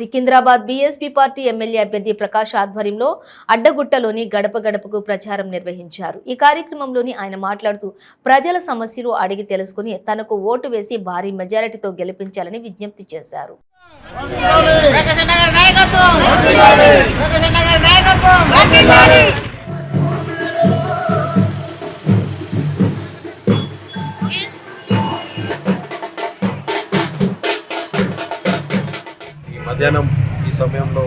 Secunderabad BSP party MLA అభ్యర్థి ప్రకాష్ ఆధ్వర్యంలో అడ్డగుట్టలోని గడప గడపకు ప్రచారం నిర్వహించారు. ఈ కార్యక్రమంలోని ఆయన మాట్లాడుతూ ప్రజల సమస్యలు అడిగి తెలుసుకుని తనకు ఓటు వేసి భారీ మెజారిటీతో గెలిపించాలని విజ్ఞప్తి చేశారు. మధ్యాహ్నం ఈ సమయంలో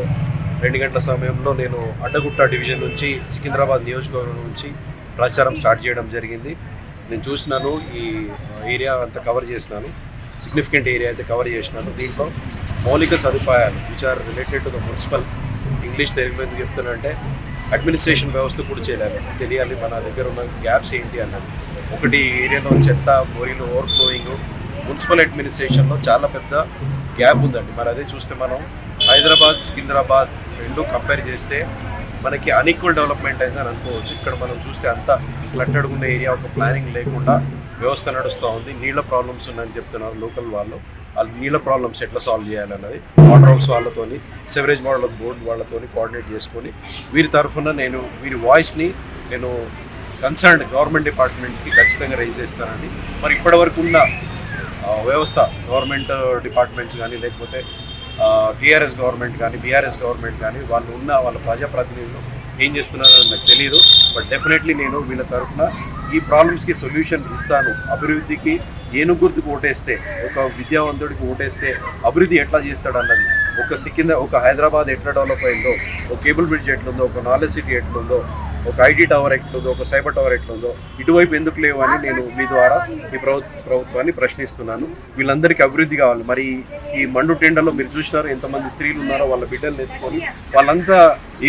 2 గంటల సమయంలో నేను అడ్డగుట్ట డివిజన్ నుంచి సికింద్రాబాద్ నియోజకవర్గం నుంచి ప్రచారం స్టార్ట్ చేయడం జరిగింది. నేను చూసినాను, ఈ ఏరియా అంతా కవర్ చేసినాను, సిగ్నిఫికెంట్ ఏరియా అయితే కవర్ చేసినాను. దీంట్లో మౌలిక సదుపాయాలు which are related to the municipal, English Telugu మీద చెప్తున్నంటే అడ్మినిస్ట్రేషన్ వ్యవస్థ కూడా తెలియాలి. మన దగ్గర ఉన్న గ్యాప్స్ ఏంటి అన్నది. ఒకటి, ఏరియాలో చెత్త, మోరీలు ఓవర్ఫ్లోయింగ్, మున్సిపల్ అడ్మినిస్ట్రేషన్లో చాలా పెద్ద గ్యాప్ ఉందండి. మరి అదే చూస్తే మనం హైదరాబాద్, సికింద్రాబాద్ రెండు కంపేర్ చేస్తే మనకి అన్ఈక్వల్ డెవలప్మెంట్ అయిందని అనుకోవచ్చు. ఇక్కడ మనం చూస్తే అంతా క్లట్టర్డ్ ఉన్న ఏరియా, ఒక ప్లానింగ్ లేకుండా వ్యవస్థ నడుస్తూ ఉంది. నీళ్ళ ప్రాబ్లమ్స్ ఉన్నాయని చెప్తున్నారు లోకల్ వాళ్ళు. నీళ్ళ ప్రాబ్లమ్స్ ఎట్లా సాల్వ్ చేయాలన్నది వాటర్ హౌస్ వాళ్ళతోని, సెవరేజ్ వాటర్ బోర్డు వాళ్ళతోని కోఆర్డినేట్ చేసుకొని వీరి తరఫున వీరి వాయిస్ని నేను కన్సర్న్డ్ గవర్నమెంట్ డిపార్ట్మెంట్స్కి ఖచ్చితంగా రైజ్ చేస్తానండి. మరి ఇప్పటివరకు ఉన్న వ్యవస్థ, గవర్నమెంట్ డిపార్ట్మెంట్స్ కానీ, లేకపోతే టీఆర్ఎస్ గవర్నమెంట్ కానీ, బీఆర్ఎస్ గవర్నమెంట్ కానీ, వాళ్ళ ప్రజాప్రతినిధులు ఏం చేస్తున్నారో నాకు తెలియదు. బట్ డెఫినెట్లీ నేను వీళ్ళ తరఫున ఈ ప్రాబ్లమ్స్కి సొల్యూషన్ ఇస్తాను. అభివృద్ధికి ఏనుగుర్తుకు ఓటేస్తే, ఒక విద్యావంతుడికి ఓటేస్తే అభివృద్ధి ఎట్లా చేస్తాడు అన్నది, ఒక హైదరాబాద్ ఎట్లా డెవలప్ అయిందో, ఒక కేబుల్ బ్రిడ్జ్ ఎట్లుందో, ఒక నాలెడ్జ్ సిటీ ఎట్లుందో, ఒక ఐటీ టవర్ ఎట్లుందో, ఒక సైబర్ టవర్ ఎట్లుందో, ఇటువైపు ఎందుకు లేవు అని నేను మీ ద్వారా ఈ ప్రభుత్వాన్ని ప్రశ్నిస్తున్నాను. వీళ్ళందరికీ అభివృద్ధి కావాలి. మరి ఈ మండు టెండర్లో మీరు చూసినారు ఎంతమంది స్త్రీలు ఉన్నారో, వాళ్ళ బిడ్డలు ఎత్తుకొని వాళ్ళంతా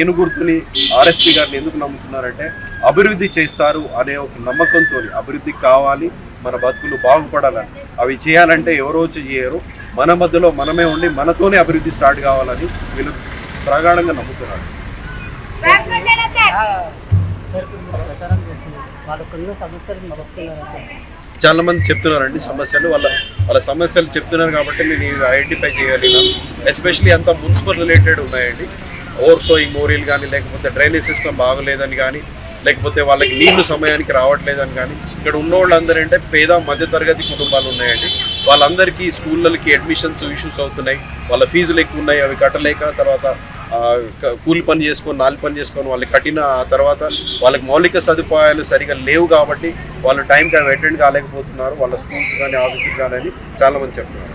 ఏనుగుర్తుని, ఆర్ఎస్పీ గారిని ఎందుకు నమ్ముతున్నారంటే అభివృద్ధి చేస్తారు అనే ఒక నమ్మకంతో. అభివృద్ధి కావాలి, మన బతుకులు బాగుపడాలని. అవి చేయాలంటే ఎవరో వచ్చి చేయరు, మన మధ్యలో మనమే ఉండి మనతోనే అభివృద్ధి స్టార్ట్ కావాలని వీళ్ళు ప్రగాఢంగా నమ్ముతున్నారు. చాలా మంది చెప్తున్నారండి సమస్యలు, వాళ్ళ సమస్యలు చెప్తున్నారు కాబట్టి నేను ఐడెంటిఫై చేయగలిగినాను. ఎస్పెషలీ అంతా మున్సిపల్ రిలేటెడ్ ఉన్నాయండి. ఓవర్ఫ్లోయింగ్ మోరీలు కానీ, లేకపోతే డ్రైనేజ్ సిస్టమ్ బాగలేదని కానీ, లేకపోతే వాళ్ళకి నీళ్లు సమయానికి రావట్లేదని కానీ. ఇక్కడ ఉన్న వాళ్ళందరూ అంటే పేద మధ్యతరగతి కుటుంబాలు ఉన్నాయండి. వాళ్ళందరికీ స్కూళ్ళకి అడ్మిషన్స్ ఇష్యూస్ అవుతున్నాయి. వాళ్ళ ఫీజులు ఎక్కువ ఉన్నాయి, అవి కట్టలేక, తర్వాత కూలి పని చేసుకొని, నాలుగు పని చేసుకొని వాళ్ళు కట్టిన తర్వాత వాళ్ళకి మౌలిక సదుపాయాలు సరిగా లేవు కాబట్టి వాళ్ళు టైంకి అవి అటెండ్ కాలేకపోతున్నారు. వాళ్ళ స్కూల్స్ కానీ, ఆఫీసులు కానీ అని చాలామంది చెప్తున్నారు.